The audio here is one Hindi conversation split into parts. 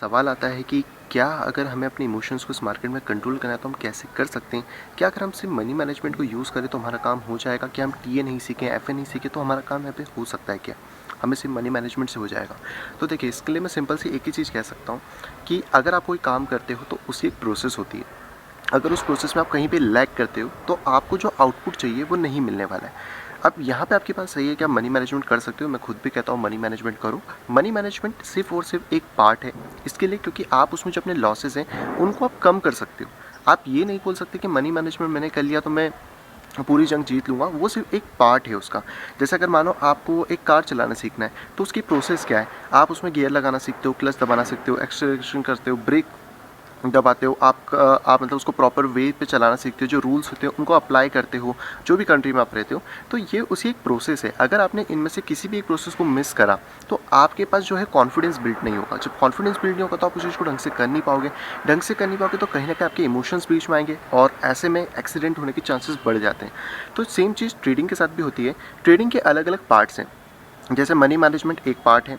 सवाल आता है कि क्या अगर हमें अपने इमोशंस को इस मार्केट में कंट्रोल करना है तो हम कैसे कर सकते हैं? क्या अगर हम सिर्फ मनी मैनेजमेंट को यूज़ करें तो हमारा काम हो जाएगा? क्या हम टीए नहीं सीखे, एफए नहीं सीखे तो हमारा काम यहाँ पे हो सकता है क्या? हमें सिर्फ मनी मैनेजमेंट से हो जाएगा? तो देखिए, इसके लिए मैं सिंपल सी एक ही चीज़ कह सकता हूँ कि अगर आप कोई काम करते हो तो उसकी एक प्रोसेस होती है। अगर उस प्रोसेस में आप कहीं पे लैग करते हो तो आपको जो आउटपुट चाहिए वो नहीं मिलने वाला है। अब यहाँ पे आपके पास सही है कि आप मनी मैनेजमेंट कर सकते हो, मैं खुद भी कहता हूँ मनी मैनेजमेंट करो। मनी मैनेजमेंट सिर्फ और सिर्फ एक पार्ट है इसके लिए, क्योंकि आप उसमें जो अपने लॉसेस हैं उनको आप कम कर सकते हो। आप ये नहीं बोल सकते कि मनी मैनेजमेंट मैंने कर लिया तो मैं पूरी जंग जीत लूँगा, वो सिर्फ एक पार्ट है उसका। जैसे अगर मानो आपको एक कार चलाना सीखना है तो उसकी प्रोसेस क्या है? आप उसमें गियर लगाना सीखते हो, क्लच दबाना सीखते हो, एक्सेलरेशन करते हो, ब्रेक दबाते हो, आप मतलब उसको प्रॉपर वे पे चलाना सीखते हो, जो रूल्स होते हैं उनको अप्लाई करते हो, जो भी कंट्री में आप रहते हो। तो ये उसी एक प्रोसेस है। अगर आपने इनमें से किसी भी एक प्रोसेस को मिस करा तो आपके पास जो है कॉन्फिडेंस बिल्ड नहीं होगा। जब कॉन्फिडेंस बिल्ड नहीं होगा तो आप उस चीज़ को ढंग से कर नहीं पाओगे। ढंग से कर नहीं पाओगे तो कहीं ना कहीं आपके इमोशंस बीच में आएंगे और ऐसे में एक्सीडेंट होने के चांसेस बढ़ जाते हैं। तो सेम चीज़ ट्रेडिंग के साथ भी होती है। ट्रेडिंग के अलग अलग पार्ट्स हैं। जैसे मनी मैनेजमेंट एक पार्ट है,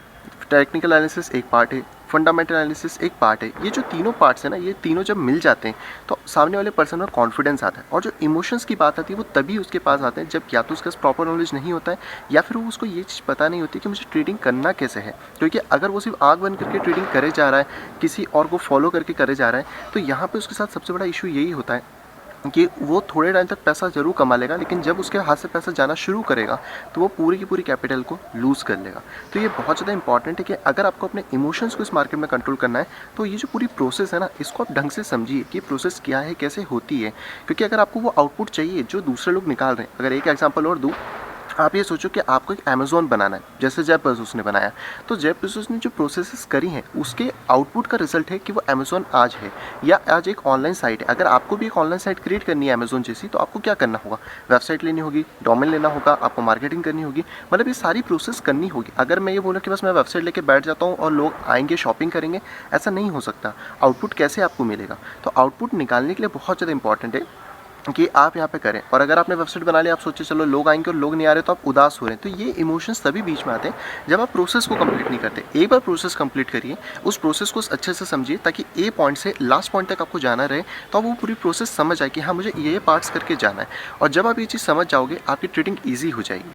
टेक्निकल एनालिसिस एक पार्ट है, फंडामेंटल एनालिसिस एक पार्ट है। ये जो तीनों पार्ट्स हैं ना, ये तीनों जब मिल जाते हैं तो सामने वाले पर्सन में कॉन्फिडेंस आता है। और जो इमोशंस की बात आती है वो तभी उसके पास आते हैं जब या तो उसके पास प्रॉपर नॉलेज नहीं होता है या फिर वो उसको ये चीज़ पता नहीं होती कि मुझे ट्रेडिंग करना कैसे है। क्योंकि अगर वो सिर्फ आग बंद करके ट्रेडिंग करे जा रहा है, किसी और को फॉलो करके करे जा रहा है, तो यहाँ पर उसके साथ सबसे बड़ा इशू यही होता है कि वो थोड़े टाइम तक पैसा ज़रूर कमा लेगा, लेकिन जब उसके हाथ से पैसा जाना शुरू करेगा तो वो पूरी की पूरी कैपिटल को लूज़ कर लेगा। तो ये बहुत ज़्यादा इंपॉर्टेंट है कि अगर आपको अपने इमोशंस को इस मार्केट में कंट्रोल करना है तो ये जो पूरी प्रोसेस है ना, इसको आप ढंग से समझिए कि प्रोसेस क्या है, कैसे होती है। क्योंकि अगर आपको वो आउटपुट चाहिए जो दूसरे लोग निकाल रहे हैं, अगर एक एग्जाम्पल और दूँ, आप ये सोचो कि आपको एक अमेज़न बनाना है, जैसे जेफ बेज़ोस ने बनाया। तो जेफ बेज़ोस ने जो प्रोसेसेस करी हैं उसके आउटपुट का रिजल्ट है कि वो अमेज़न आज है, या आज एक ऑनलाइन साइट है। अगर आपको भी एक ऑनलाइन साइट क्रिएट करनी है अमेज़न जैसी, तो आपको क्या करना होगा? वेबसाइट लेनी होगी, डोमेन लेना होगा, आपको मार्केटिंग करनी होगी, मतलब ये सारी प्रोसेस करनी होगी। अगर मैं ये बोलूँ कि बस मैं वेबसाइट लेके बैठ जाता हूँ और लोग आएंगे शॉपिंग करेंगे, ऐसा नहीं हो सकता। आउटपुट कैसे आपको मिलेगा? तो आउटपुट निकालने के लिए बहुत ज़्यादा इंपॉर्टेंट है कि आप यहाँ पे करें। और अगर आपने वेबसाइट बना लिया, आप सोचे चलो लोग आएंगे और लोग नहीं आ रहे तो आप उदास हो रहे हैं, तो ये इमोशंस तभी बीच में आते हैं जब आप प्रोसेस को कंप्लीट नहीं करते। एक बार प्रोसेस कंप्लीट करिए, उस प्रोसेस को अच्छे से समझिए ताकि ए पॉइंट से लास्ट पॉइंट तक आपको जाना रहे, तो आप वो पूरी प्रोसेस समझ आए कि हाँ मुझे ये पार्ट्स करके जाना है। और जब आप ये चीज़ समझ जाओगे आपकी ट्रेडिंग ईजी हो जाएगी।